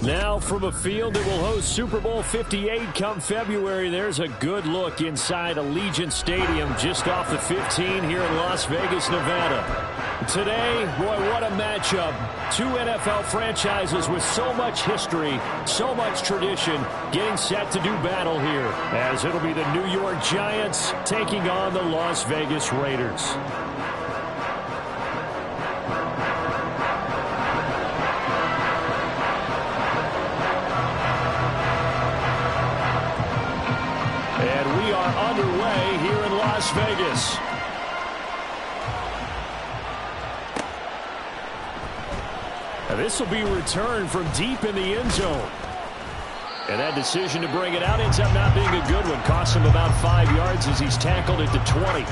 Now from a field that will host Super Bowl 58 come February, there's a good look inside Allegiant Stadium just off the 15 here in Las Vegas, Nevada. Today, boy, what a matchup. Two NFL franchises with so much history, so much tradition, getting set to do battle here, as it'll be the New York Giants taking on the Las Vegas Raiders. Underway here in Las Vegas. Now this will be returned from deep in the end zone. And that decision to bring it out ends up not being a good one. Cost him about 5 yards as he's tackled at the 20.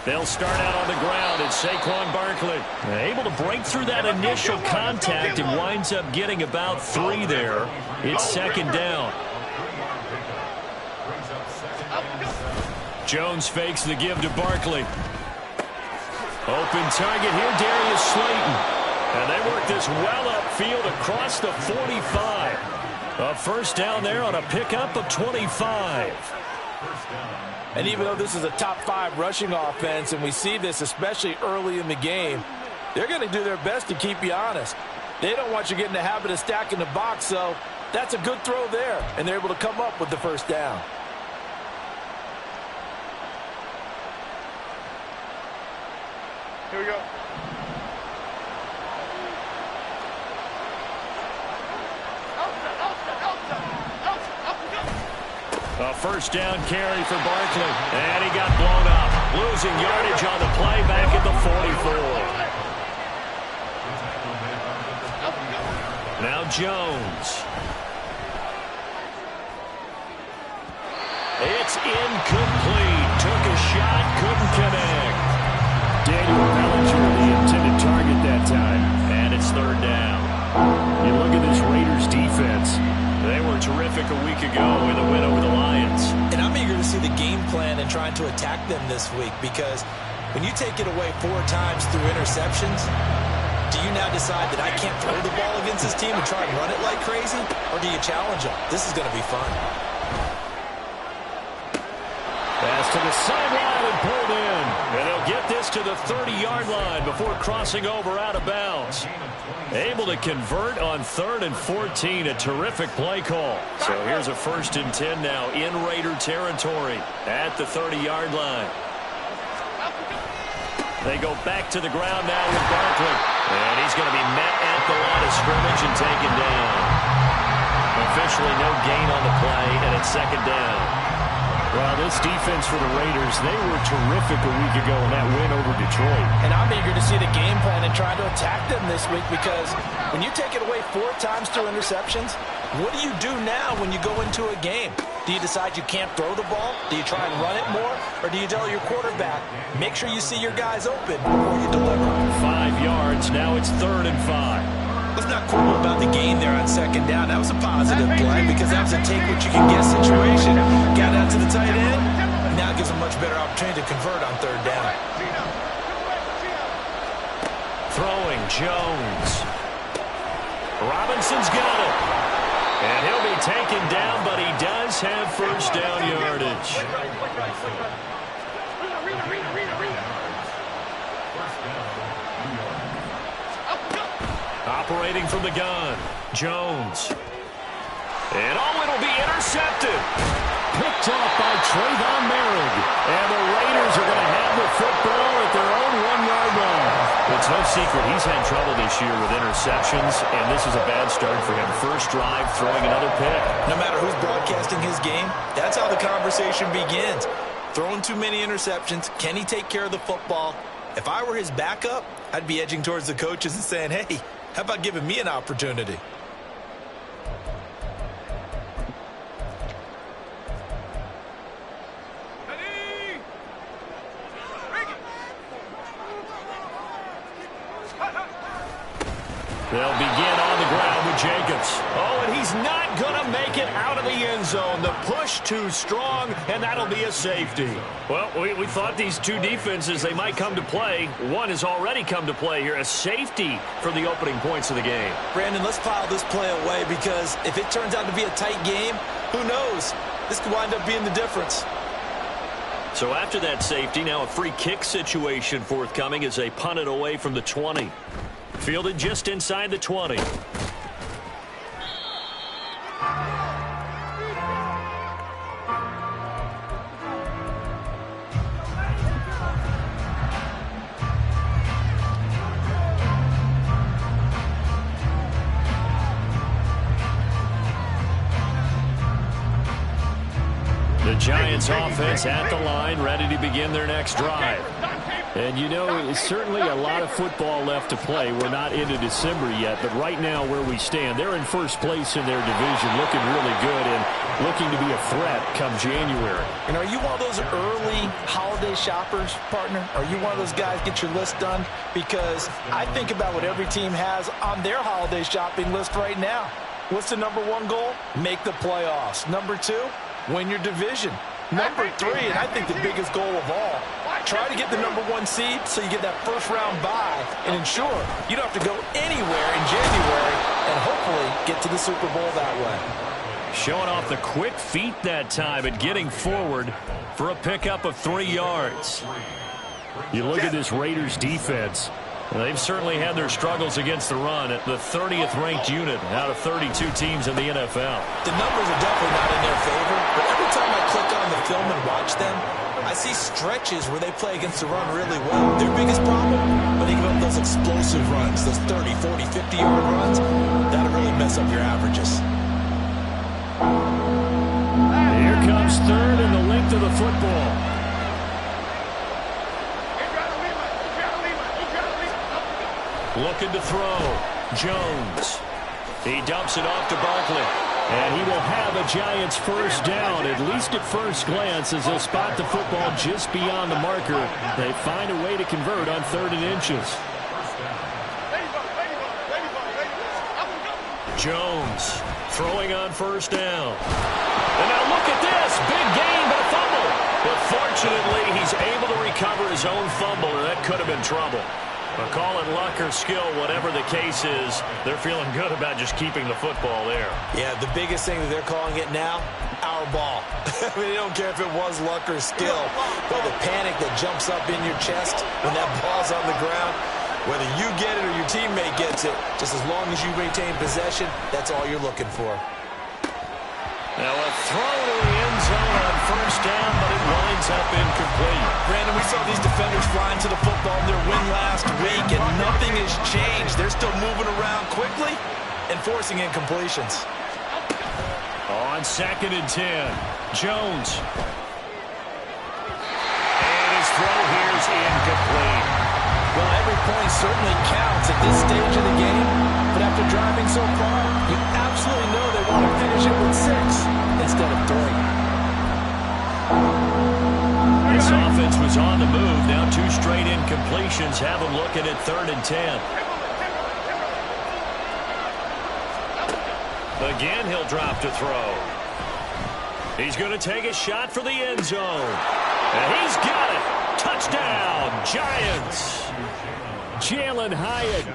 They'll start out on the ground, and Saquon Barkley able to break through that initial contact and winds up getting about 3 there. It's second down. Jones fakes the give to Barkley. Open target here, Darius Slayton. And they work this well upfield across the 45. A first down there on a pickup of 25. And even though this is a top 5 rushing offense, and we see this especially early in the game, they're going to do their best to keep you honest. They don't want you getting the habit of stacking the box, so that's a good throw there, and they're able to come up with the first down. Here we go. A first down carry for Barkley. And he got blown up. Losing yardage on the play back at the 44. Now Jones. It's incomplete. Took a shot, couldn't connect. Daniel Bellinger, the intended target that time. And it's third down. You look at this Raiders defense. They were terrific a week ago with a win over the Lions. And I'm eager to see the game plan and trying to attack them this week, because when you take it away 4 times through interceptions, do you now decide that I can't throw the ball against this team and try and run it like crazy? Or do you challenge them? This is going to be fun. Pass to the sideline and pulled in. And they'll get this to the 30-yard line before crossing over out of bounds. Able to convert on 3rd and 14. A terrific play call. So here's a 1st and 10 now in Raider territory at the 30-yard line. They go back to the ground now with Barkley. And he's going to be met at the line of scrimmage and taken down. Officially no gain on the play, and it's second down. Well, this defense for the Raiders, they were terrific a week ago in that win over Detroit. And I'm eager to see the game plan and try to attack them this week, because when you take it away 4 times through interceptions, what do you do now when you go into a game? Do you decide you can't throw the ball? Do you try and run it more? Or do you tell your quarterback, make sure you see your guys open before you deliver? 5 yards, now it's 3rd and 5. What's not cool about the gain there on second down? That was a positive play, because that was a take-what-you-can-get situation. Got out to the tight end. Now it gives a much better opportunity to convert on 3rd down. Throwing Jones. Robinson's got it. And he'll be taken down, but he does have first down yardage. Operating from the gun, Jones. And it'll be intercepted. Picked off by Trayvon Merrick. And the Raiders are going to have the football at their own 1-yard line. It's no secret he's had trouble this year with interceptions, and this is a bad start for him. First drive, throwing another pick. No matter who's broadcasting his game, that's how the conversation begins. Throwing too many interceptions, can he take care of the football? If I were his backup, I'd be edging towards the coaches and saying, hey, how about giving me an opportunity? They'll begin on the ground with Jacobs. Oh, and he's not going to make it out of the end zone. The push too strong, and that'll be a safety. Well, we thought these two defenses, they might come to play. One has already come to play here. A safety for the opening points of the game. Brandon, let's file this play away because if it turns out to be a tight game, who knows? This could wind up being the difference. So after that safety, now a free kick situation forthcoming as they punt it away from the 20. Fielded just inside the 20. The Giants offense at the line, ready to begin their next drive. And, you know, it's certainly a lot of football left to play. We're not into December yet, but right now where we stand, they're in first place in their division, looking really good and looking to be a threat come January. And are you one of those early holiday shoppers, partner? Are you one of those guys get your list done? Because I think about what every team has on their holiday shopping list right now. What's the number one goal? Make the playoffs. Number two, win your division. Number three, and I think the biggest goal of all, try to get the number one seed so you get that first round bye and ensure you don't have to go anywhere in January and hopefully get to the Super Bowl that way. Showing off the quick feet that time and getting forward for a pickup of 3 yards. You look at this Raiders defense. They've certainly had their struggles against the run at the 30th ranked unit out of 32 teams in the NFL. The numbers are definitely not in their favor, but every time I click on the film and watch them, I see stretches where they play against the run really well. Their biggest problem, when they give up those explosive runs, those 30, 40, 50-yard runs, that'll really mess up your averages. Here comes third and the length of the football. Looking to throw. Jones. He dumps it off to Barkley. And he will have a Giants first down, at least at first glance, as they'll spot the football just beyond the marker. They find a way to convert on 3rd and inches. Jones throwing on first down. And now look at this. Big gain, but a fumble. But fortunately, he's able to recover his own fumble, and that could have been trouble. But call it luck or skill, whatever the case is, they're feeling good about just keeping the football there. Yeah, the biggest thing that they're calling it now, our ball. I mean, they don't care if it was luck or skill. But the panic that jumps up in your chest when that ball's on the ground, whether you get it or your teammate gets it, just as long as you maintain possession, that's all you're looking for. Now a throw to the end zone on first down, but it winds up incomplete. Brandon, we saw these defenders flying to the football in their win last week, and nothing has changed. They're still moving around quickly and forcing incompletions. On 2nd and 10, Jones. And his throw here is incomplete. Well, every point certainly counts at this stage of the game, but after driving so far, you absolutely know they want to finish it with 6 instead of 3. This offense was on the move. Now 2 straight incompletions have them looking at 3rd and 10. Again, he'll drop to throw. He's going to take a shot for the end zone. And he's got it. Touchdown, Giants. Jalen Hyatt,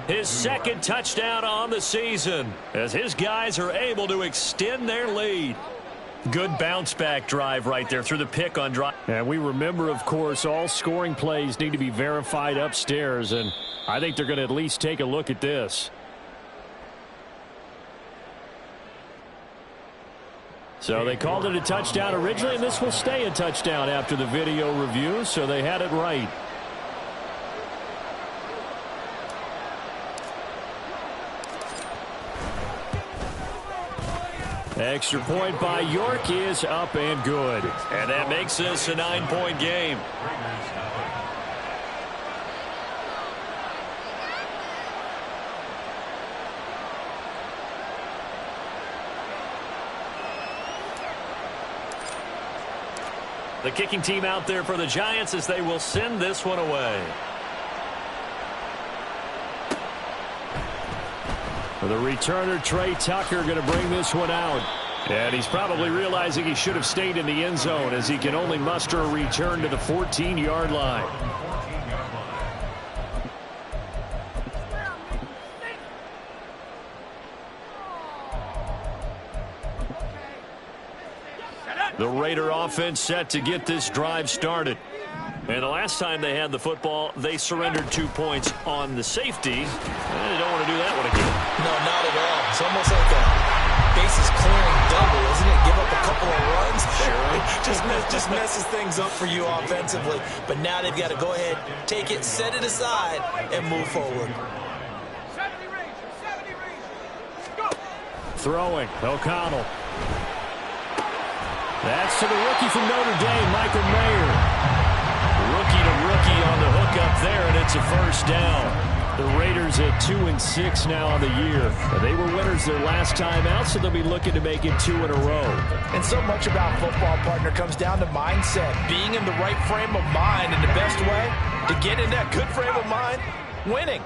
his 2nd touchdown on the season, as his guys are able to extend their lead. Good bounce-back drive right there through the pick on drive. And we remember, of course, all scoring plays need to be verified upstairs, and I think they're going to at least take a look at this. So they called it a touchdown originally, and this will stay a touchdown after the video review, so they had it right. Extra point by York is up and good. And that makes this a 9-point game. The kicking team out there for the Giants as they will send this one away. The returner, Trey Tucker, going to bring this one out. And he's probably realizing he should have stayed in the end zone as he can only muster a return to the 14-yard line. The Raider offense set to get this drive started. And the last time they had the football, they surrendered 2 points on the safety. And they don't want to do that one again. No, not at all. It's almost like a bases clearing double, isn't it? Give up a couple of runs. Sure. just messes things up for you offensively. But now they've got to go ahead, take it, set it aside, and move forward. Throwing, O'Connell. That's to the rookie from Notre Dame, Michael Mayer. Rookie to rookie on the hook up there, and it's a first down. The Raiders at 2-6 now on the year. They were winners their last time out, so they'll be looking to make it 2 in a row. And so much about football, partner, comes down to mindset. Being in the right frame of mind, and the best way to get in that good frame of mind, winning.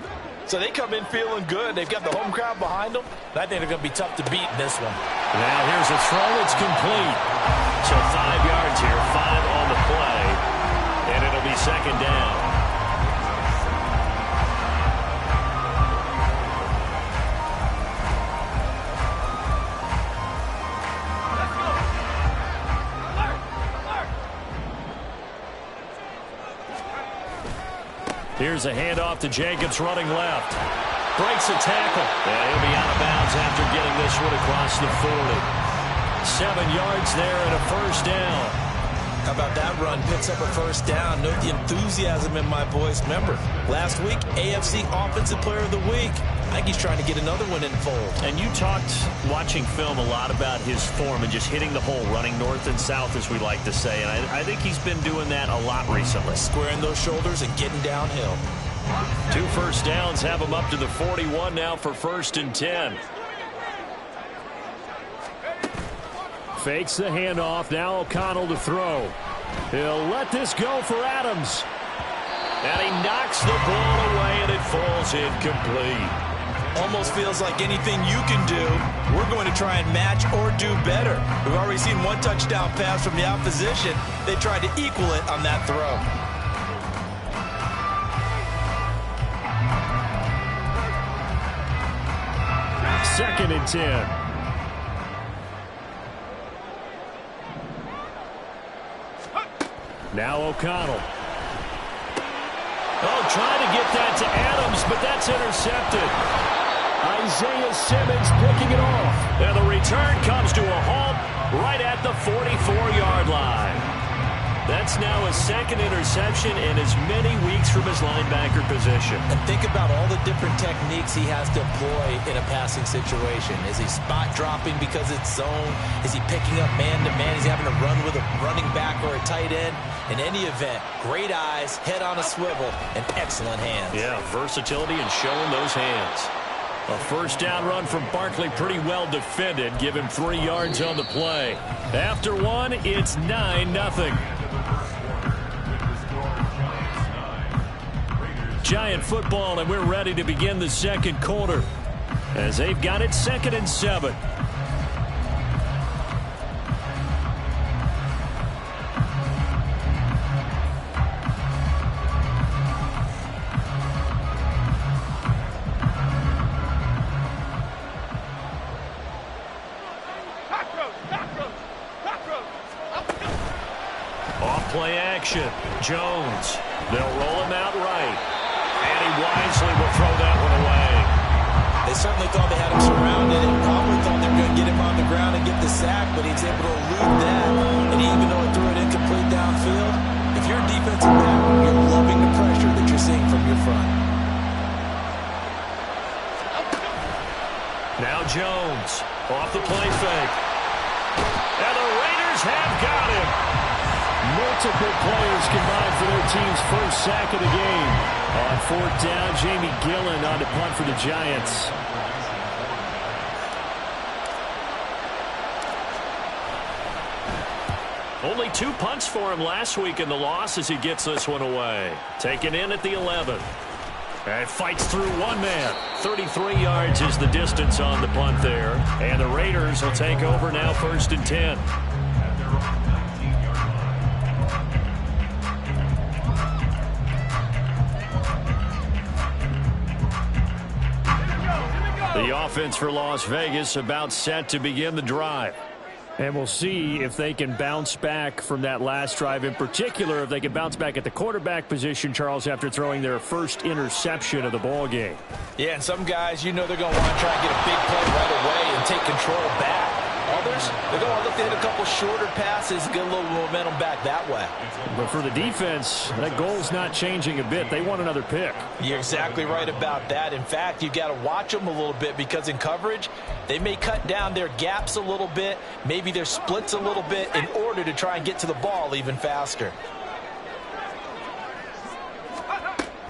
So they come in feeling good. They've got the home crowd behind them. I think they're going to be tough to beat in this one. Now here's a throw. It's complete. So 5 yards here, 5 on the play. And it'll be second down. Here's a handoff to Jacobs running left. Breaks a tackle. And he'll be out of bounds after getting this one across the 40. 7 yards there and a first down. How about that run? Picks up a first down. Note the enthusiasm in my voice. Remember, last week, AFC Offensive Player of the Week. I think he's trying to get another one in fold. And you talked, watching film, a lot about his form and just hitting the hole, running north and south, as we like to say. And I think he's been doing that a lot recently. Squaring those shoulders and getting downhill. 2 first downs have him up to the 41 now for 1st and 10. Fakes the handoff. Now O'Connell to throw. He'll let this go for Adams. And he knocks the ball away, and it falls incomplete. Almost feels like anything you can do, we're going to try and match or do better. We've already seen one touchdown pass from the opposition. They tried to equal it on that throw. Second and 10. Now O'Connell. Oh, trying to get that to Adams, but that's intercepted. Isaiah Simmons picking it off. And the return comes to a halt right at the 44-yard line. That's now his second interception in as many weeks from his linebacker position. And think about all the different techniques he has to employ in a passing situation. Is he spot dropping because it's zone? Is he picking up man-to-man? Is he having to run with a running back or a tight end? In any event, great eyes, head on a swivel, and excellent hands. Yeah, versatility and showing those hands. A first down run from Barkley, pretty well defended. Give him 3 yards on the play. After one, it's 9-0. Giant football, and we're ready to begin the second quarter as they've got it 2nd and 7. Off play action. Jones. They'll roll him out right. And he wisely will throw that one away. They certainly thought they had him surrounded and probably thought they were going to get him on the ground and get the sack, but he's able to elude that. And even though he threw it incomplete downfield, if you're a defensive back, you're loving the pressure that you're seeing from your front. Now Jones off the play fake. And the Raiders have got him. Multiple players combined for their team's first sack of the game. On 4th down, Jamie Gillen on to punt for the Giants. Only 2 punts for him last week in the loss as he gets this one away. Taken in at the 11. And fights through one man. 33 yards is the distance on the punt there. And the Raiders will take over now, 1st and 10. The offense for Las Vegas about set to begin the drive. And we'll see if they can bounce back from that last drive. In particular, if they can bounce back at the quarterback position, Charles, after throwing their first interception of the ball game. Yeah, and some guys, you know they're going to want to try and get a big play right away and take control back. Others, they're going to look to hit a couple shorter passes, get a little momentum back that way. But for the defense, that goal's not changing a bit. They want another pick. You're exactly right about that. In fact, you've got to watch them a little bit because in coverage, they may cut down their gaps a little bit, maybe their splits a little bit in order to try and get to the ball even faster.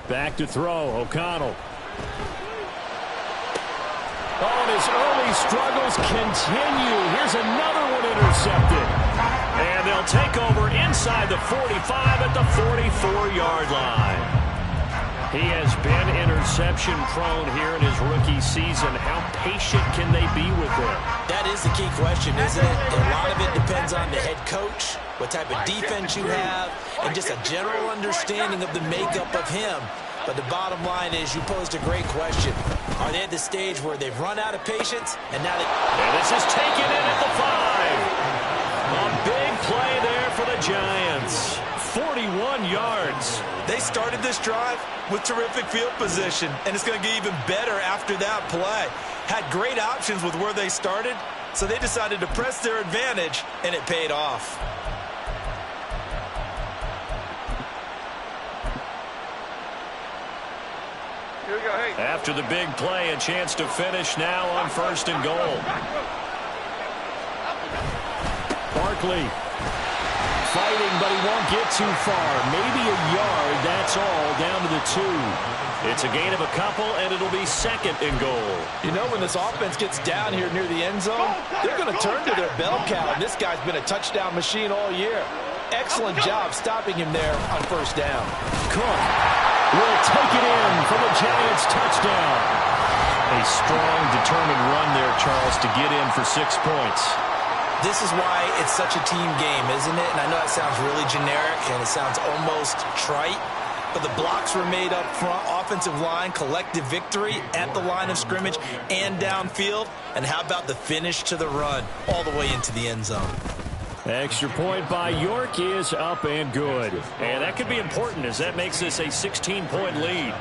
Back to throw, O'Connell. Oh, and his early struggles continue. Here's another one intercepted. And they'll take over inside the 45 at the 44-yard line. He has been interception prone here in his rookie season. How patient can they be with him? That is the key question, isn't it? And a lot of it depends on the head coach, what type of defense you have, and just a general understanding of the makeup of him. But the bottom line is you posed a great question. Are they at the stage where they've run out of patience? And now and this is taken in at the 5. A big play there for the Giants. 41 yards. They started this drive with terrific field position, and it's going to get even better after that play. Had great options with where they started, so they decided to press their advantage, and it paid off. Here we go, hey. After the big play, a chance to finish now on 1st and goal. Barkley fighting, but he won't get too far. Maybe a yard, that's all, down to the 2. It's a gain of a couple, and it'll be 2nd and goal. You know, when this offense gets down here near the end zone, they're going to turn to their bell cow, and this guy's been a touchdown machine all year. Excellent job stopping him there on 1st down. Cook will take it in for the Giants touchdown. A strong, determined run there, Charles, to get in for 6 points. This is why it's such a team game, isn't it? And I know it sounds really generic and it sounds almost trite, but the blocks were made up front, offensive line, collective victory at the line of scrimmage and downfield. And how about the finish to the run all the way into the end zone? Extra point by York is up and good. And that could be important as that makes this a 16-point lead.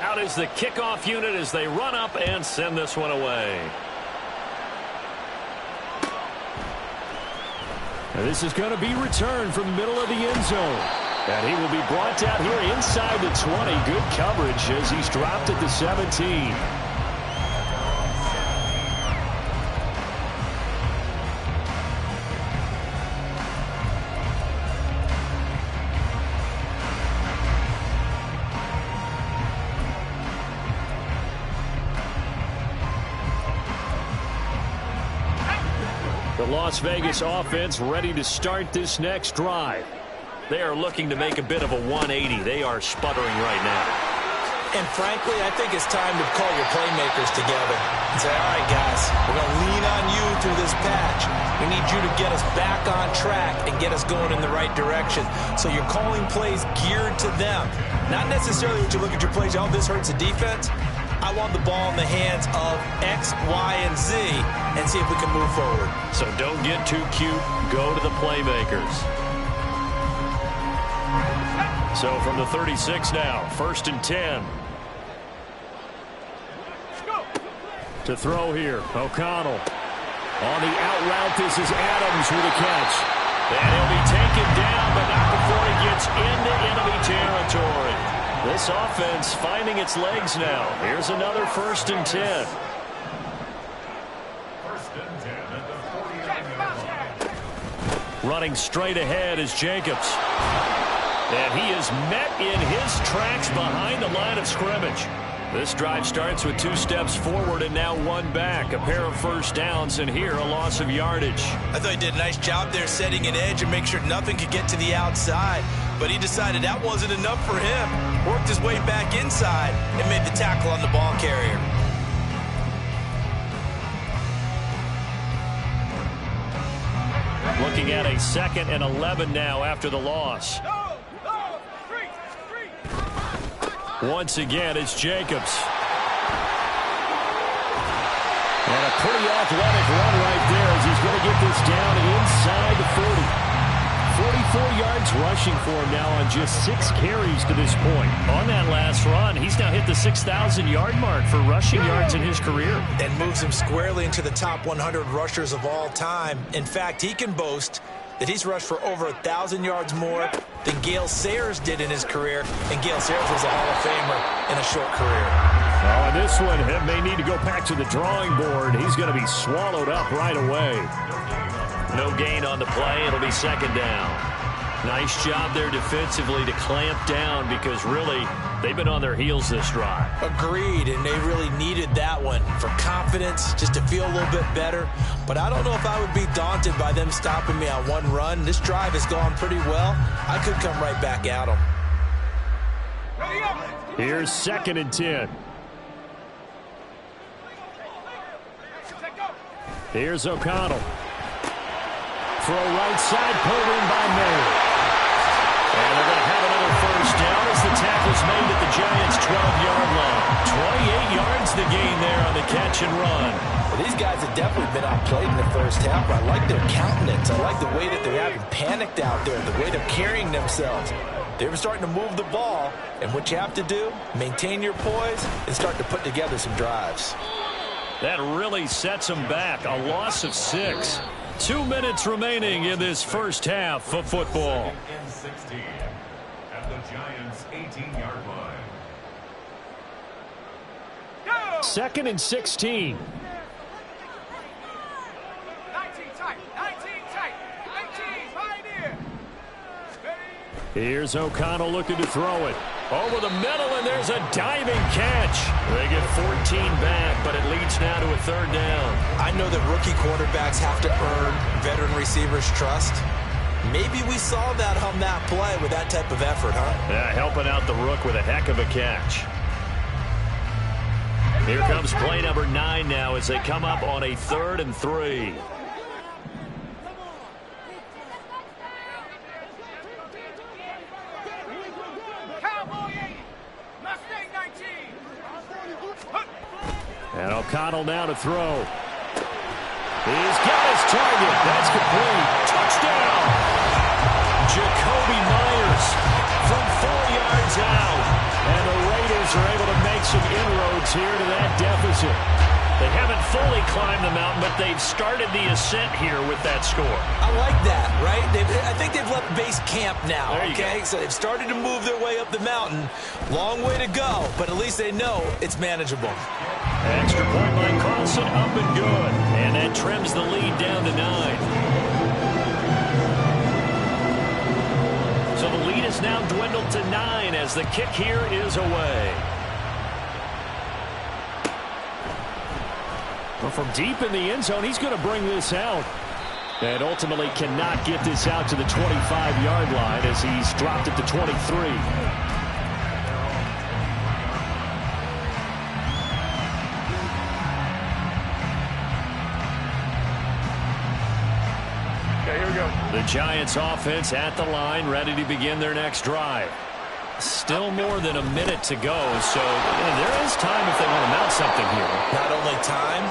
Out is the kickoff unit as they run up and send this one away. And this is going to be returned from the middle of the end zone. And he will be brought down here inside the 20. Good coverage as he's dropped at the 17. The Las Vegas offense ready to start this next drive. They are looking to make a bit of a 180. They are sputtering right now. And frankly, I think it's time to call your playmakers together and say, all right, guys, we're going to lean on you through this patch. We need you to get us back on track and get us going in the right direction. So you're calling plays geared to them. Not necessarily what you look at your plays, oh, this hurts the defense. I want the ball in the hands of X, Y, and Z and see if we can move forward. So don't get too cute. Go to the playmakers. So from the 36 now, 1st and 10. To throw here, O'Connell. On the out route, this is Adams with a catch. And he'll be taken down, but not before he gets into enemy territory. This offense finding its legs now. Here's another 1st and 10. Running straight ahead is Jacobs. And he is met in his tracks behind the line of scrimmage. This drive starts with 2 steps forward and now 1 back. A pair of 1st downs, and here a loss of yardage. I thought he did a nice job there setting an edge and make sure nothing could get to the outside. but he decided that wasn't enough for him. Worked his way back inside and made the tackle on the ball carrier. Looking at a 2nd and 11 now after the loss. Once again, it's Jacobs. And a pretty athletic run right there as he's going to get this down inside the 40. 44 yards rushing for him now on just 6 carries to this point. On that last run, he's now hit the 6,000-yard mark for rushing yards in his career. And moves him squarely into the top 100 rushers of all time. In fact, he can boast that he's rushed for over 1,000 yards more than Gale Sayers did in his career. And Gale Sayers was a Hall of Famer in a short career. Oh, and this one may need to go back to the drawing board. He's going to be swallowed up right away. No gain on the play. It'll be 2nd down. Nice job there defensively to clamp down because really they've been on their heels this drive. Agreed, and they really needed that one for confidence, just to feel a little bit better. But I don't know if I would be daunted by them stopping me on one run. This drive has gone pretty well. I could come right back at them. Here's 2nd and 10. Here's O'Connell. Throw right side, pulled in by Mayer. And they're going to have another 1st down as the tackle's made at the Giants' 12-yard line. 28 yards the gain there on the catch and run. Well, these guys have definitely been outplayed in the first half. I like their countenance. I like the way that they're having panicked out there, the way they're carrying themselves. They were starting to move the ball, and what you have to do, maintain your poise and start to put together some drives. That really sets them back. A loss of 6. 2 minutes remaining in this first half of football. 16 at the Giants' 18-yard line. 2nd and 16. 19 tight, 19 tight, 19 pioneer. Here's O'Connell looking to throw it. Over the middle, and there's a diving catch. They get 14 back, but it leads now to a 3rd down. I know that rookie quarterbacks have to earn veteran receivers' trust. Maybe we saw that on that play with that type of effort, huh? Yeah, helping out the rook with a heck of a catch. Here comes play number 9 now as they come up on a 3rd and 3. And O'Connell now to throw. He's got his target. That's complete. Touchdown. Jacoby Myers from 4 yards out. And the Raiders are able to make some inroads here to that deficit. They haven't fully climbed the mountain, but they've started the ascent here with that score. I like that, right? I think they've left base camp now, okay? Go. So they've started to move their way up the mountain. Long way to go, but at least they know it's manageable. Extra point by Carlson, up and good. And that trims the lead down to 9. So the lead is now dwindled to 9 as the kick here is away. Well, from deep in the end zone, he's going to bring this out. And ultimately cannot get this out to the 25-yard line as he's dropped it to 23. The Giants offense at the line, ready to begin their next drive. Still more than a minute to go, so there is time if they want to mount something here. Not only time,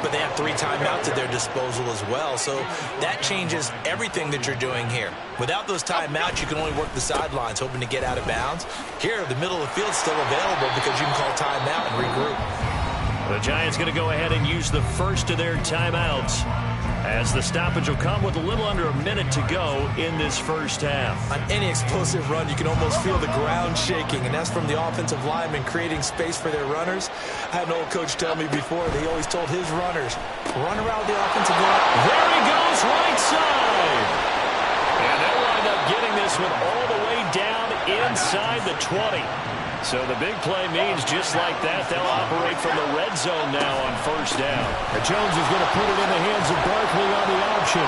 but they have 3 timeouts at their disposal as well, so that changes everything that you're doing here. Without those timeouts, you can only work the sidelines, hoping to get out of bounds. Here, the middle of the field is still available because you can call timeout and regroup. The Giants going to go ahead and use the first of their timeouts, as the stoppage will come with a little under a minute to go in this first half. On any explosive run, you can almost feel the ground shaking, and that's from the offensive linemen creating space for their runners. I had an old coach tell me before, they always told his runners, run around the offensive line. There he goes, right side. And they'll wind up getting this one all the way down inside the 20. So the big play means just like that, they'll operate from the red zone now on first down. Jones is going to put it in the hands of Barkley on the option.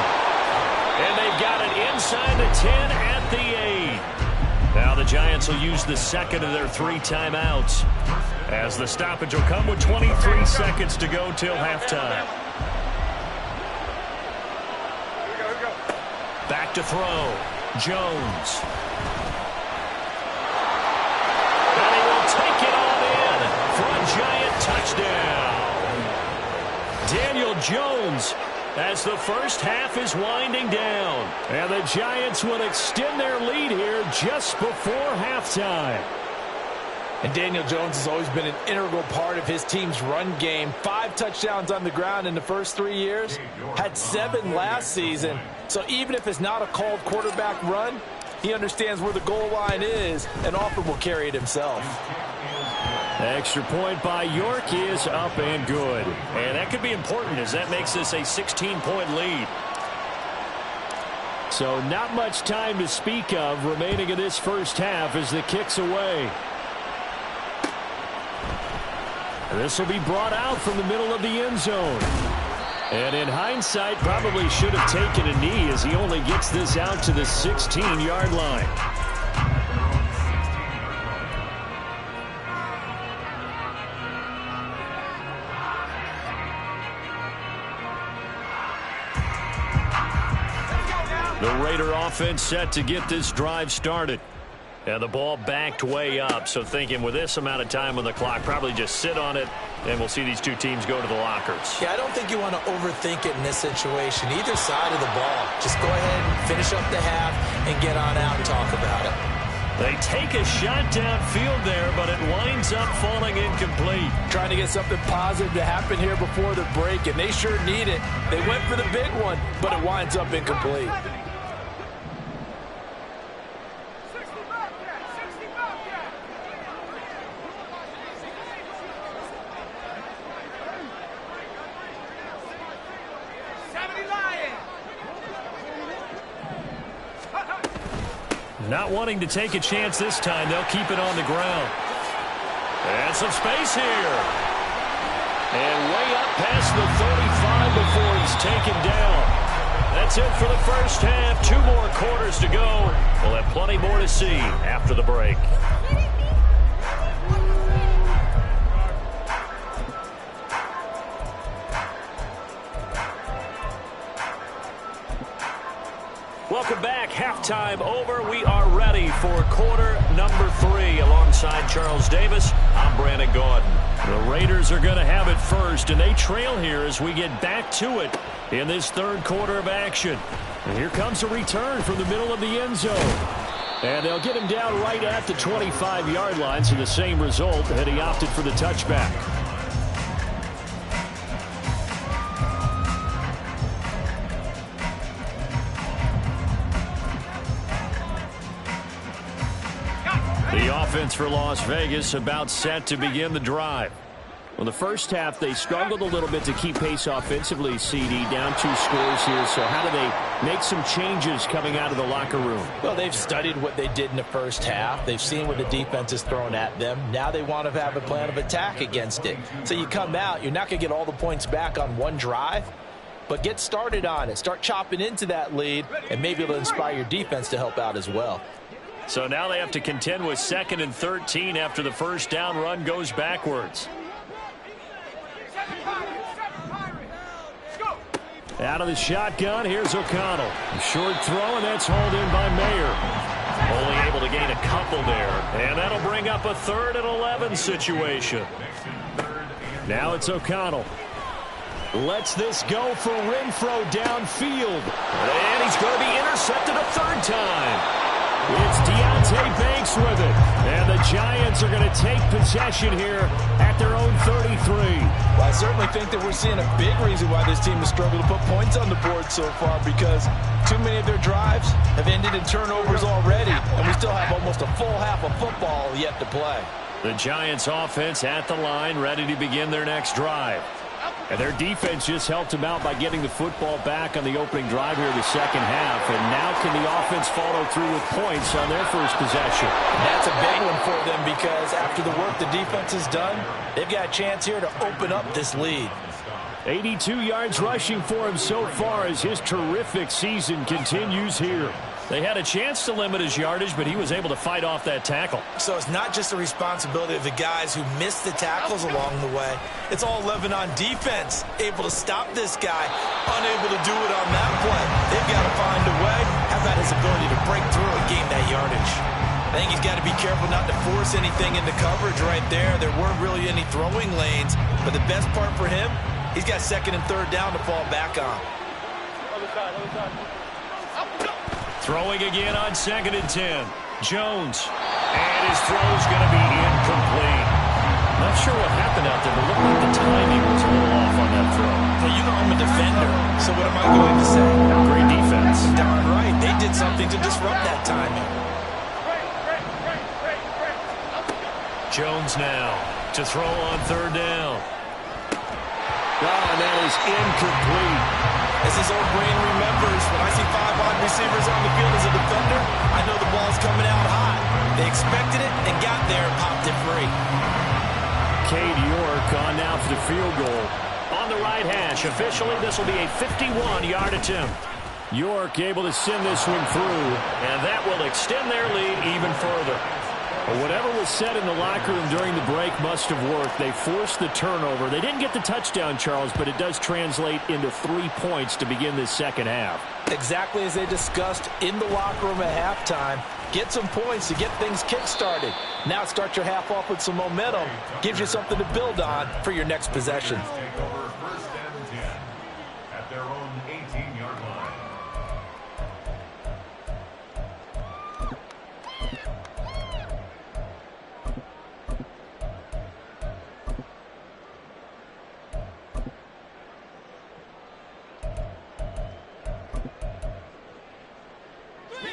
And they've got it inside the 10 at the 8. Now the Giants will use the second of their 3 timeouts, as the stoppage will come with 23 seconds to go till halftime. Back to throw. Jones. And he will take it on in for a Giant touchdown. Daniel Jones, as the first half is winding down. And the Giants will extend their lead here just before halftime. And Daniel Jones has always been an integral part of his team's run game. 5 touchdowns on the ground in the first 3 years. Had 7 last season. So even if it's not a called quarterback run, he understands where the goal line is and often will carry it himself. Extra point by York is up and good. And that could be important, as that makes this a 16-point lead. So not much time to speak of remaining in this first half as the kick's away. This will be brought out from the middle of the end zone. And in hindsight, probably should have taken a knee, as he only gets this out to the 16-yard line. The Raider offense set to get this drive started. And the ball backed way up, so thinking with this amount of time on the clock, probably just sit on it, and we'll see these two teams go to the lockers. Yeah, I don't think you want to overthink it in this situation. Either side of the ball. Just go ahead and finish up the half and get on out and talk about it. They take a shot downfield there, but it winds up falling incomplete. Trying to get something positive to happen here before the break, and they sure need it. They went for the big one, but it winds up incomplete. Not wanting to take a chance this time, they'll keep it on the ground. And some space here. And way up past the 35 before he's taken down. That's it for the first half. 2 more quarters to go. We'll have plenty more to see after the break. Welcome back. Halftime over. We are ready for quarter number 3. Alongside Charles Davis, I'm Brandon Gaudin. The Raiders are going to have it first, and they trail here as we get back to it in this third quarter of action. And here comes a return from the middle of the end zone. And they'll get him down right at the 25-yard line, so the same result, and he opted for the touchback. The offense for Las Vegas about set to begin the drive. Well, the first half, they struggled a little bit to keep pace offensively, CD, down 2 scores here. So how do they make some changes coming out of the locker room? Well, they've studied what they did in the first half. They've seen what the defense is throwing at them. Now they want to have a plan of attack against it. So you come out, you're not going to get all the points back on one drive, but get started on it. Start chopping into that lead, and maybe it'll inspire your defense to help out as well. So now they have to contend with 2nd and 13 after the first down run goes backwards. Out of the shotgun, here's O'Connell. Short throw, and that's hauled in by Mayer. Only able to gain a couple there. And that'll bring up a 3rd and 11 situation. Now it's O'Connell. Lets this go for Renfro downfield. And he's going to be intercepted a 3rd time. It's Deontay Banks with it. And the Giants are going to take possession here at their own 33. Well, I certainly think that we're seeing a big reason why this team has struggled to put points on the board so far, because too many of their drives have ended in turnovers already, and we still have almost a full half of football yet to play. The Giants offense at the line, ready to begin their next drive. And their defense just helped them out by getting the football back on the opening drive here in the second half. And now can the offense follow through with points on their first possession? That's a big one for them, because after the work the defense has done, they've got a chance here to open up this lead. 82 yards rushing for him so far as his terrific season continues here. They had a chance to limit his yardage, but he was able to fight off that tackle. So it's not just the responsibility of the guys who missed the tackles along the way. It's all 11 on defense, able to stop this guy, unable to do it on that play. They've got to find a way. How about his ability to break through and gain that yardage? I think he's got to be careful not to force anything into coverage right there. There weren't really any throwing lanes, but the best part for him, he's got second and third down to fall back on. Throwing again on 2nd and 10. Jones. And his throw's going to be incomplete. Not sure what happened out there, but looked like the timing was a little off on that throw. Now, you know I'm a defender, so what am I going to say? Great defense. Darn right. They did something to disrupt that timing. Jones now to throw on 3rd down. And that is incomplete. As his old brain remembers, when I see 5 wide receivers on the field as a defender, I know the ball's coming out high. They expected it and got there and popped it free. Cade York on now for the field goal. On the right hash, officially this will be a 51-yard attempt. York able to send this one through, and that will extend their lead even further. Well, whatever was said in the locker room during the break must have worked. They forced the turnover. They didn't get the touchdown, Charles, but it does translate into 3 points to begin this second half. Exactly as they discussed in the locker room at halftime. Get some points to get things kick-started. Now start your half off with some momentum. Gives you something to build on for your next possession. Take over 1st and 10 at their own 18-yard line.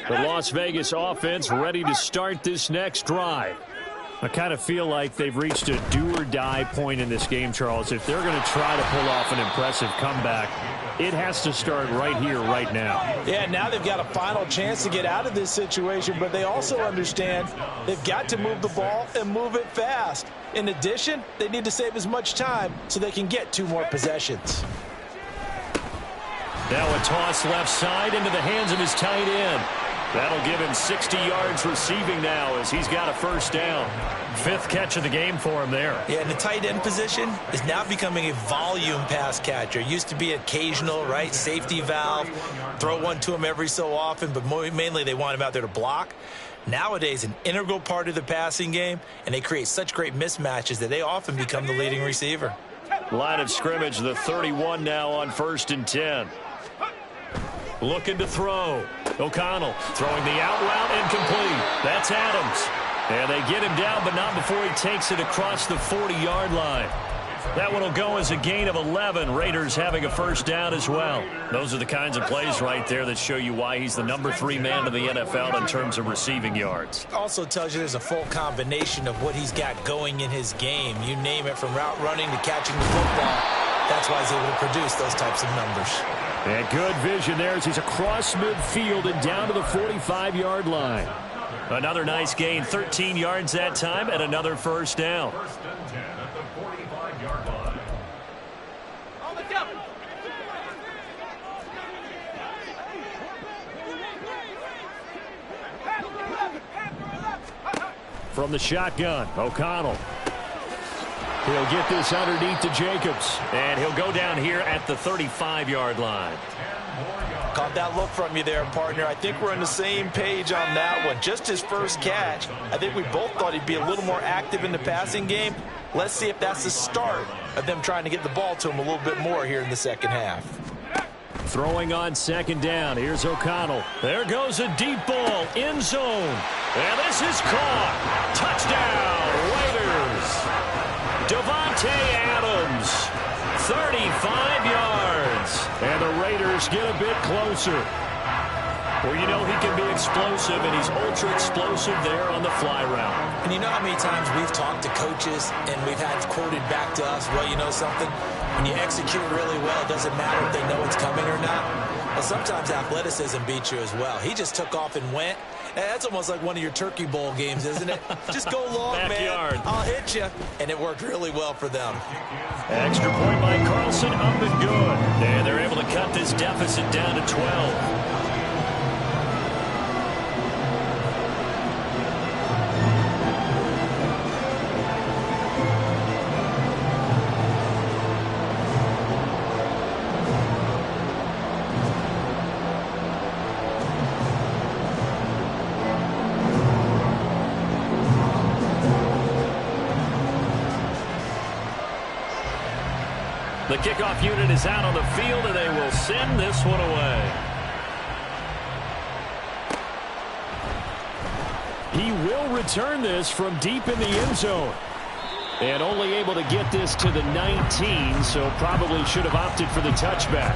The Las Vegas offense ready to start this next drive. I kind of feel like they've reached a do-or-die point in this game, Charles. If they're going to try to pull off an impressive comeback, it has to start right here, right now. Yeah, now they've got a final chance to get out of this situation, but they also understand they've got to move the ball and move it fast. In addition, they need to save as much time so they can get 2 more possessions. Now a toss left side into the hands of his tight end. That'll give him 60 yards receiving now as he's got a 1st down. 5th catch of the game for him there. Yeah, and the tight end position is now becoming a volume pass catcher. Used to be occasional, right? Safety valve. Throw one to him every so often, but mainly they want him out there to block. Nowadays, an integral part of the passing game, and they create such great mismatches that they often become the leading receiver. Line of scrimmage, the 31 now on 1st and 10. Looking to throw. O'Connell throwing the out route incomplete. That's Adams. And they get him down, but not before he takes it across the 40-yard line. That one will go as a gain of 11. Raiders having a 1st down as well. Those are the kinds of plays right there that show you why he's the number 3 man in the NFL in terms of receiving yards. Also tells you there's a full combination of what he's got going in his game. You name it, from route running to catching the football. That's why he's able to produce those types of numbers. And good vision there as he's across midfield and down to the 45-yard line. Another nice gain, 13 yards that time, and another 1st down. 1st and 10 at the 45-yard line. On the jump. From the shotgun, O'Connell. He'll get this underneath to Jacobs, and he'll go down here at the 35-yard line. Caught that look from you there, partner. I think we're on the same page on that one. Just his 1st catch. I think we both thought he'd be a little more active in the passing game. Let's see if that's the start of them trying to get the ball to him a little bit more here in the second half. Throwing on 2nd down. Here's O'Connell. There goes a deep ball. End zone. And this is caught. Touchdown, Raiders. Davante Adams, 35 yards. And the Raiders get a bit closer. Well, you know he can be explosive, and he's ultra-explosive there on the fly route. And you know how many times we've talked to coaches and we've had quoted back to us, well, you know something? When you execute really well, it doesn't matter if they know it's coming or not. Well, sometimes athleticism beats you as well. He just took off and went. That's almost like one of your Turkey Bowl games, isn't it? Just go long, Backyard. man. I'll hit you. And it worked really well for them. Extra point by Carlson, up and good. And they're able to cut this deficit down to 12. The kickoff unit is out on the field, and they will send this one away. He will return this from deep in the end zone. And only able to get this to the 19, so probably should have opted for the touchback.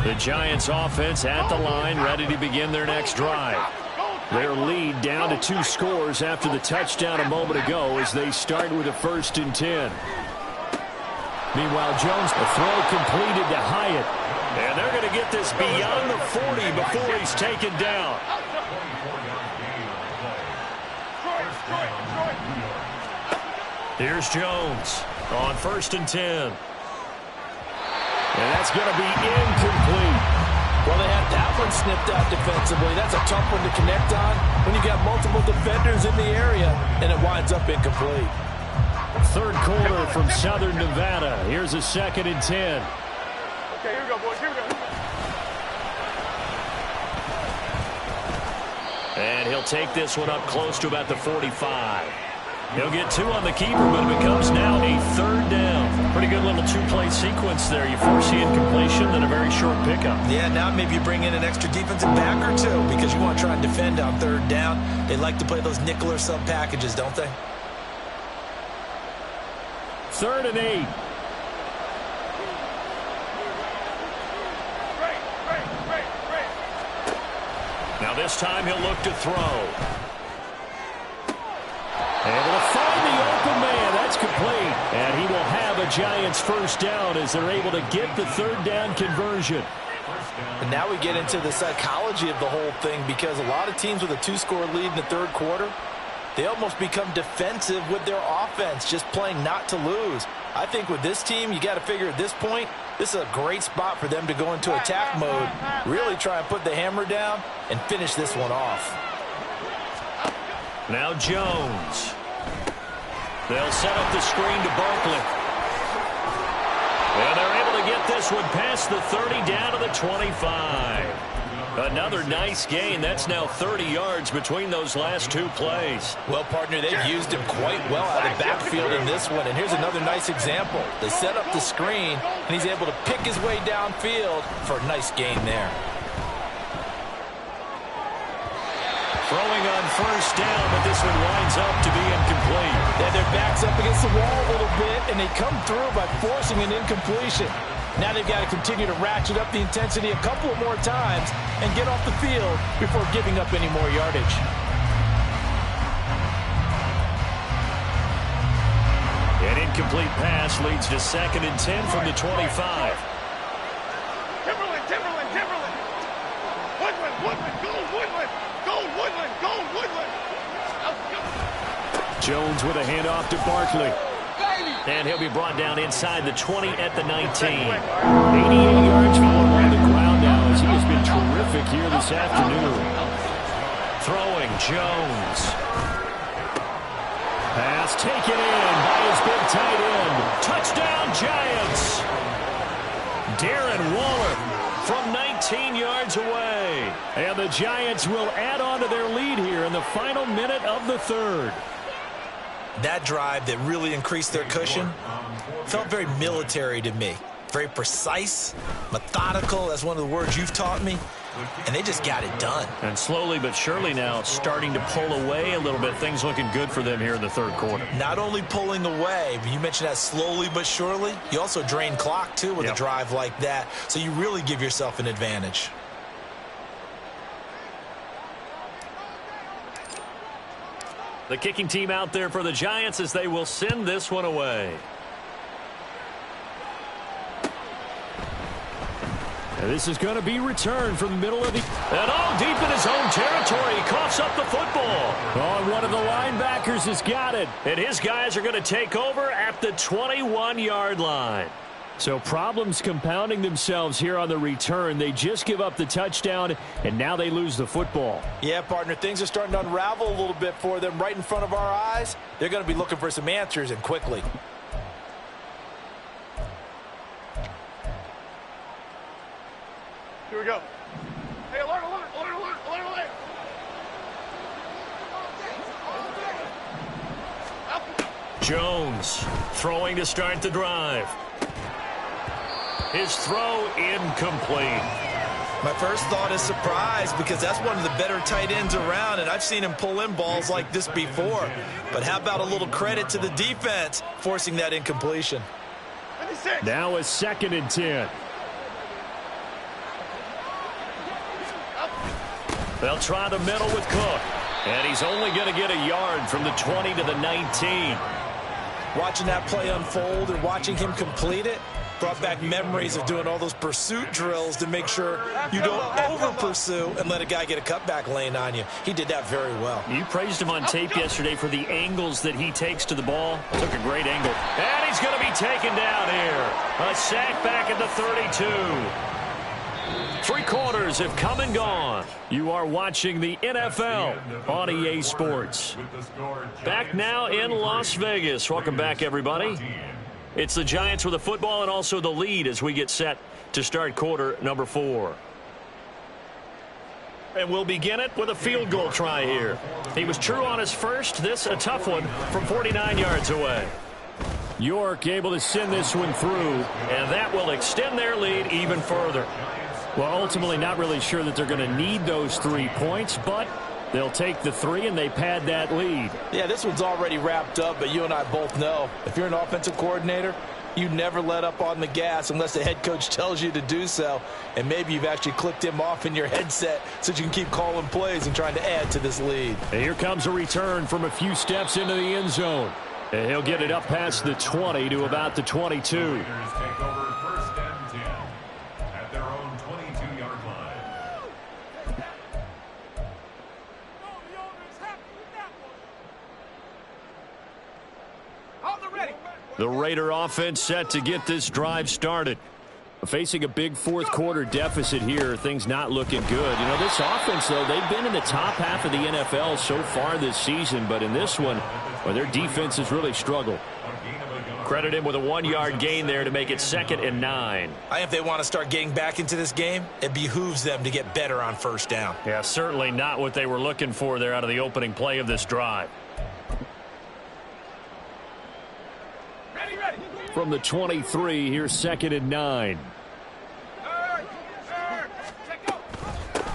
The Giants offense at the line, ready to begin their next drive. Their lead down to 2 scores after the touchdown a moment ago as they start with a 1st and 10. Meanwhile, Jones, the throw completed to Hyatt. And they're going to get this beyond the 40 before he's taken down. Here's Jones on 1st and 10. And that's going to be incomplete. Well, they had that one snipped out defensively. That's a tough one to connect on when you got multiple defenders in the area, and it winds up incomplete. 3rd quarter from Southern Nevada. Here's a 2nd and 10. Okay, here we go, boys. Here we go. And he'll take this one up close to about the 45. He'll get 2 on the keeper, but it becomes now a 3rd down. Pretty good little 2-play sequence there. You force the incompletion, then a very short pickup. Yeah, now maybe you bring in an extra defensive back or 2 because you want to try and defend on 3rd down. They like to play those nickel or sub packages, don't they? 3rd and 8. Now this time he'll look to throw. Able to find the open man. That's complete. And he will have a Giants 1st down as they're able to get the 3rd down conversion. And now we get into the psychology of the whole thing because a lot of teams with a 2-score lead in the 3rd quarter, they almost become defensive with their offense, just playing not to lose. I think with this team, you got to figure at this point, this is a great spot for them to go into attack mode, really try and put the hammer down and finish this one off. Now Jones. They'll set up the screen to Barkley. And they're able to get this one past the 30 down to the 25. Another nice gain. That's now 30 yards between those last 2 plays. Well, partner, they've used him quite well out of the backfield in this one. And here's another nice example. They set up the screen, and he's able to pick his way downfield for a nice gain there. Throwing on 1st down, but this one winds up to be incomplete. Yeah, their back's up against the wall a little bit, and they come through by forcing an incompletion. Now they've got to continue to ratchet up the intensity a couple of more times and get off the field before giving up any more yardage. An incomplete pass leads to 2nd and 10 from the 25. Timberland. Woodland, go Woodland. Go Woodland, go Woodland. Jones with a handoff to Barkley. And he'll be brought down inside the 20 at the 19. 88 yards for him on the ground now as he has been terrific here this afternoon. Throwing Jones. Pass taken in by his big tight end. Touchdown Giants. Darren Waller from 19 yards away. And the Giants will add on to their lead here in the final minute of the 3rd. That drive that really increased their cushion felt very military to me. Very precise, methodical. That's one of the words you've taught me. And they just got it done. And slowly but surely now starting to pull away a little bit. Things looking good for them here in the 3rd quarter. Not only pulling away, but you mentioned that slowly but surely. You also drain clock, too, with a drive like that. So you really give yourself an advantage. The kicking team out there for the Giants as they will send this one away. And this is going to be returned from the middle of the... And all deep in his own territory. He coughs up the football. Oh, one of the linebackers has got it. And his guys are going to take over at the 21-yard line. So problems compounding themselves here on the return. They just give up the touchdown, and now they lose the football. Yeah, partner, things are starting to unravel a little bit for them right in front of our eyes. They're going to be looking for some answers, and quickly. Here we go. Hey, alert, alert, alert, alert, alert, alert. Jones throwing to start the drive. His throw incomplete. My first thought is surprise because that's one of the better tight ends around, and I've seen him pull in balls like this before. But how about a little credit to the defense forcing that incompletion? 26. Now a 2nd and 10. They'll try the middle with Cook. And he's only going to get a yard from the 20 to the 19. Watching that play unfold and watching him complete it brought back memories of doing all those pursuit drills to make sure you don't over-pursue and let a guy get a cutback lane on you. He did that very well. You praised him on tape yesterday for the angles that he takes to the ball. Took a great angle. And he's going to be taken down here. A sack back at the 32. 3 quarters have come and gone. You are watching the NFL on EA Sports. Back now in Las Vegas. Welcome back, everybody. It's the Giants with the football and also the lead as we get set to start quarter number 4. And we'll begin it with a field goal try here. He was true on his first. This a tough one from 49 yards away. York able to send this one through, and that will extend their lead even further. Well, ultimately not really sure that they're going to need those 3 points, but they'll take the 3 and they pad that lead. Yeah, this one's already wrapped up, but you and I both know if you're an offensive coordinator, you never let up on the gas unless the head coach tells you to do so. And maybe you've actually clicked him off in your headset so you can keep calling plays and trying to add to this lead. And here comes a return from a few steps into the end zone. And he'll get it up past the 20 to about the 22. The Raider offense set to get this drive started. Facing a big fourth quarter deficit here, things not looking good. You know, this offense, though, they've been in the top half of the NFL so far this season, but in this one, well, their defense has really struggled. Credit him with a 1-yard gain there to make it 2nd and 9. If they want to start getting back into this game, it behooves them to get better on first down. Yeah, certainly not what they were looking for there out of the opening play of this drive. From the 23, here's 2nd and 9.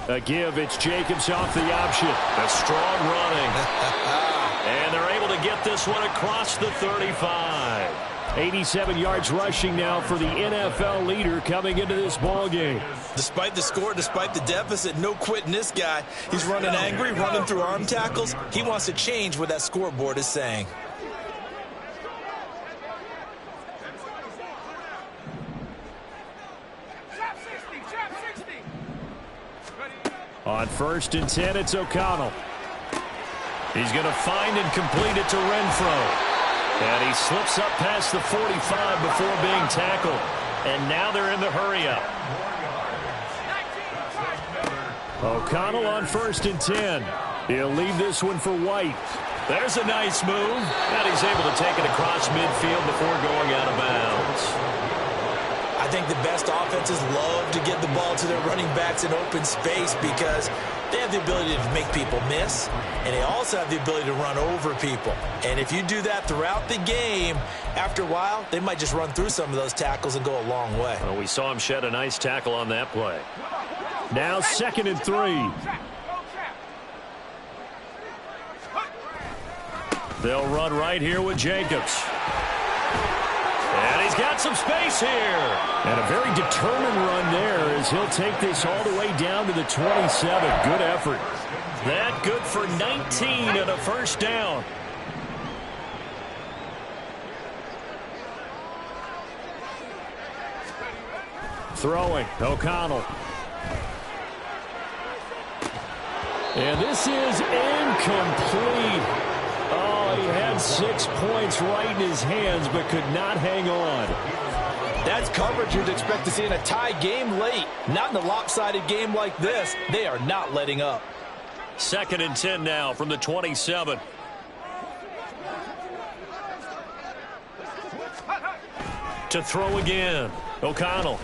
A give, it's Jacobs off the option. A strong running. And they're able to get this one across the 35. 87 yards rushing now for the NFL leader coming into this ball game. Despite the score, despite the deficit, no quitting this guy. He's running angry, running through arm tackles. He wants to change what that scoreboard is saying. On 1st and 10, it's O'Connell. He's going to find and complete it to Renfro. And he slips up past the 45 before being tackled. And now they're in the hurry-up. O'Connell on 1st and 10. He'll leave this one for White. There's a nice move. And he's able to take it across midfield before going out of bounds. I think the best offenses love to get the ball to their running backs in open space because they have the ability to make people miss, and they also have the ability to run over people. And if you do that throughout the game, after a while, they might just run through some of those tackles and go a long way. Well, we saw him shed a nice tackle on that play. Now 2nd and 3. They'll run right here with Jacobs. And he's got some space here. And a very determined run there as he'll take this all the way down to the 27. Good effort. That good for 19 and a first down. Throwing, O'Connell. And this is incomplete. Oh, he had 6 points right in his hands, but could not hang on. That's coverage you'd expect to see in a tie game late. Not in a lopsided game like this. They are not letting up. 2nd and 10 now from the 27. To throw again. O'Connell.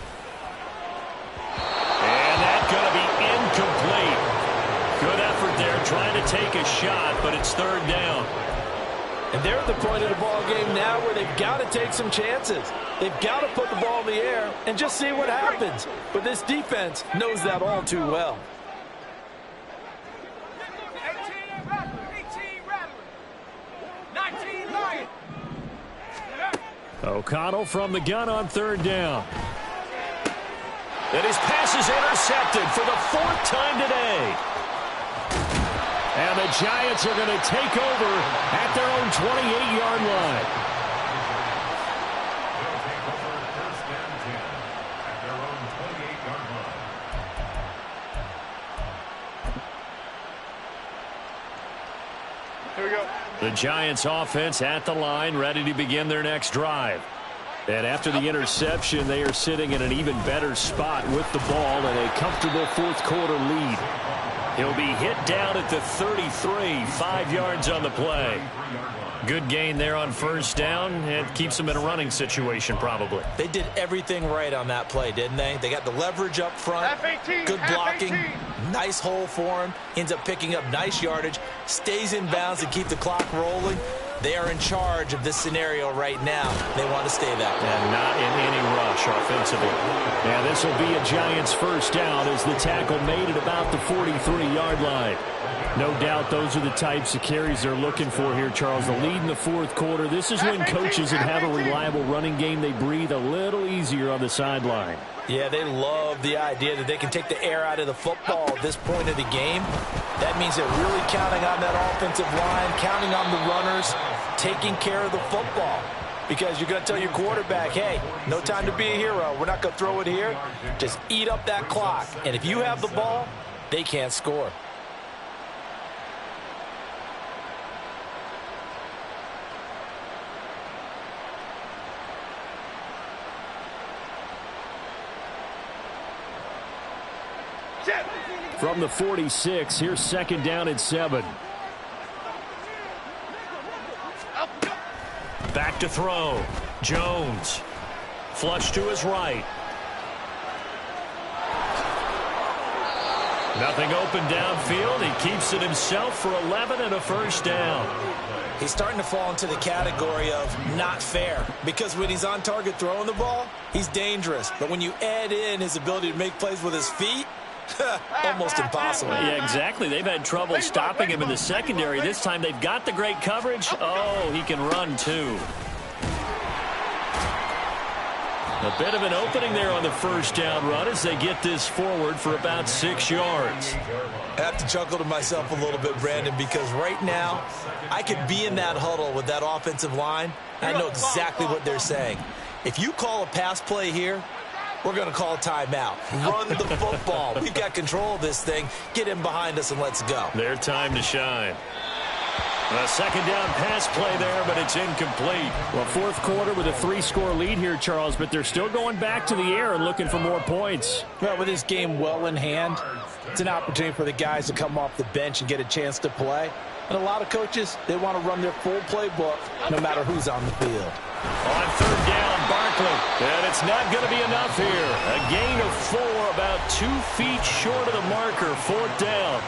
And that's going to be incomplete. Good effort there trying to take a shot, but it's 3rd down. And they're at the point of the ball game now where they've got to take some chances. They've got to put the ball in the air and just see what happens. But this defense knows that all too well. 19 Lions. O'Connell from the gun on 3rd down. And his pass is intercepted for the 4th time today. And the Giants are going to take over at their own 28-yard line. Here we go. The Giants offense at the line, ready to begin their next drive. And after the interception, they are sitting in an even better spot with the ball and a comfortable 4th quarter lead. He'll be hit down at the 33, 5 yards on the play. Good gain there on 1st down, and keeps them in a running situation probably. They did everything right on that play, didn't they? They got the leverage up front, F18, good blocking, F18. nice hole for him, ends up picking up nice yardage, stays in bounds to keep the clock rolling. They are in charge of this scenario right now. They want to stay that way. And not in any rush offensively. And this will be a Giants 1st down as the tackle made at about the 43-yard line. No doubt those are the types of carries they're looking for here, Charles. The lead in the 4th quarter. This is when coaches that have a reliable running game, they breathe a little easier on the sideline. Yeah, they love the idea that they can take the air out of the football at this point of the game. That means they're really counting on that offensive line, counting on the runners, taking care of the football. Because you're going to tell your quarterback, hey, no time to be a hero. We're not going to throw it here. Just eat up that clock. And if you have the ball, they can't score. From the 46, here's 2nd down and 7. Back to throw. Jones. Flush to his right. Nothing open downfield. He keeps it himself for 11 and a 1st down. He's starting to fall into the category of not fair, because when he's on target throwing the ball, he's dangerous. But when you add in his ability to make plays with his feet, almost impossible. Yeah, exactly. They've had trouble stopping him in the secondary. This time they've got the great coverage. Oh, he can run too. A bit of an opening there on the 1st down run as they get this forward for about 6 yards. I have to chuckle to myself a little bit, Brandon, because right now I could be in that huddle with that offensive line. I know exactly what they're saying. If you call a pass play here, we're going to call a timeout. Run the football. We've got control of this thing. Get in behind us and let's go. Their time to shine. A 2nd down pass play there, but it's incomplete. Well, 4th quarter with a 3-score lead here, Charles, but they're still going back to the air and looking for more points. Well, with this game well in hand, it's an opportunity for the guys to come off the bench and get a chance to play. And a lot of coaches, they want to run their full playbook no matter who's on the field. On 3rd down, Barkley. And it's not going to be enough here. A gain of 4, about 2 feet short of the marker, 4th down.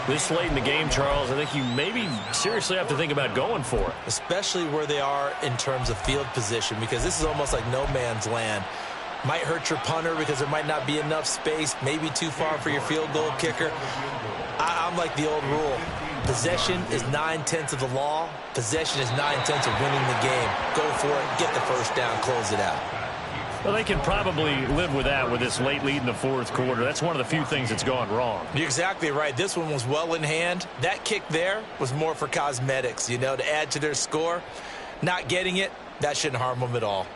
This late in the game, Charles, I think you maybe seriously have to think about going for it. Especially where they are in terms of field position, because this is almost like no man's land. Might hurt your punter because there might not be enough space, maybe too far for your field goal kicker. I'm like the old rule. Possession is 9/10 of the law. Possession is 9/10 of winning the game. Go for it, get the 1st down, close it out. Well, they can probably live with that with this late lead in the 4th quarter. That's one of the few things that's gone wrong. You're exactly right. This one was well in hand. That kick there was more for cosmetics, to add to their score. Not getting it, that shouldn't harm them at all.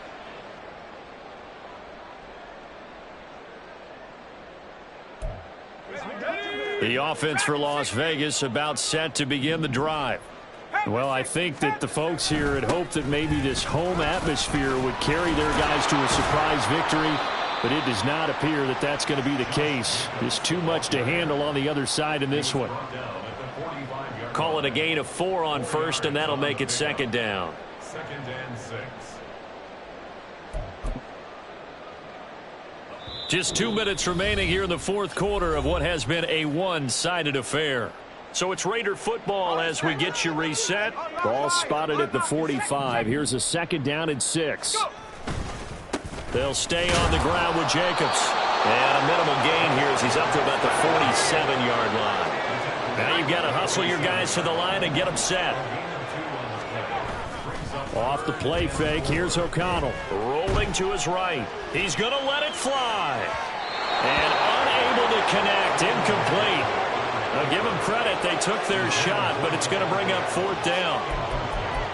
The offense for Las Vegas about set to begin the drive. Well, I think that the folks here had hoped that maybe this home atmosphere would carry their guys to a surprise victory, but it does not appear that that's going to be the case. There's too much to handle on the other side in this one. Call it a gain of 4 on first, and that'll make it second down. 2nd and 6. Just 2 minutes remaining here in the fourth quarter of what has been a one-sided affair. So it's Raider football as we get you reset. Ball spotted at the 45. Here's a 2nd down and 6. They'll stay on the ground with Jacobs. And a minimal gain here as he's up to about the 47-yard line. Now you've got to hustle your guys to the line and get them set. Off the play fake, here's O'Connell. Rolling to his right. He's going to let it fly. And unable to connect, incomplete. Now give them credit, they took their shot, but it's going to bring up 4th down.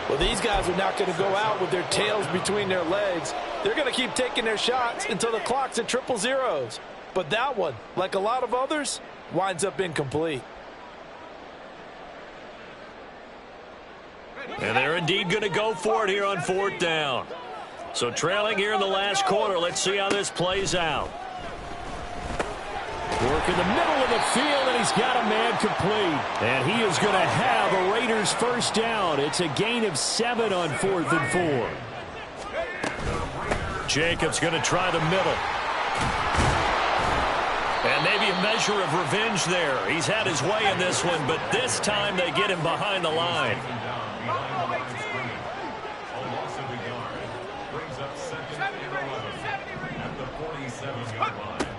Well, these guys are not going to go out with their tails between their legs. They're going to keep taking their shots until the clock's at 000. But that one, like a lot of others, winds up incomplete. And they're indeed going to go for it here on 4th down. So trailing here in the last quarter, let's see how this plays out. Work in the middle of the field, and he's got a man complete. And he is going to have a Raiders first down. It's a gain of 7 on 4th and 4. Jacobs going to try the middle. And maybe a measure of revenge there. He's had his way in this one, but this time they get him behind the line.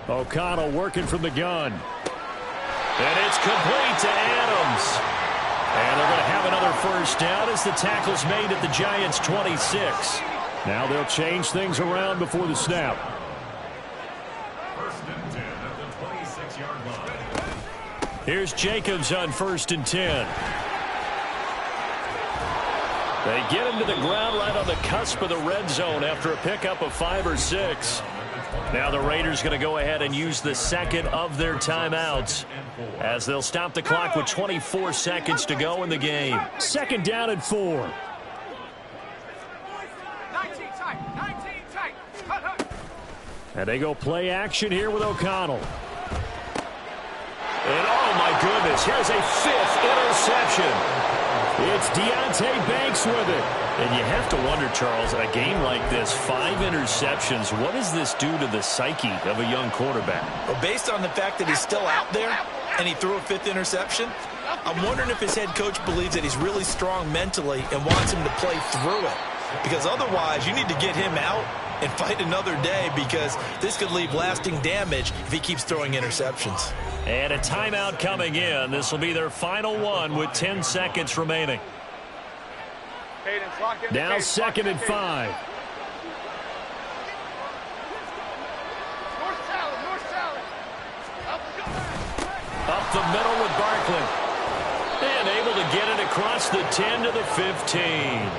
O'Connell working from the gun. And it's complete to Adams. And they're going to have another first down as the tackle's made at the Giants' 26. Now they'll change things around before the snap. 1st and 10 at the 26-yard line. Here's Jacobs on 1st and 10. They get him to the ground right on the cusp of the red zone after a pickup of 5 or 6. Now the Raiders going to go ahead and use the second of their timeouts as they'll stop the clock with 24 seconds to go in the game. 2nd down and 4. 19 tight. And they go play action here with O'Connell. And oh my goodness, here's a 5th interception. It's Deonte Banks with it. And you have to wonder, Charles, a game like this, 5 interceptions, what does this do to the psyche of a young quarterback? Well, based on the fact that he's still out there and he threw a 5th interception, I'm wondering if his head coach believes that he's really strong mentally and wants him to play through it. Because otherwise, you need to get him out and fight another day, because this could leave lasting damage if he keeps throwing interceptions. And a timeout coming in. This will be their final one with 10 seconds remaining. Now 2nd and 5. Up the middle with Barkley. And able to get it across the 10 to the 15.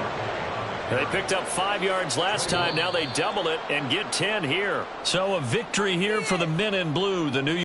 They picked up 5 yards last time. Now they double it and get 10 here. So a victory here for the men in blue. The New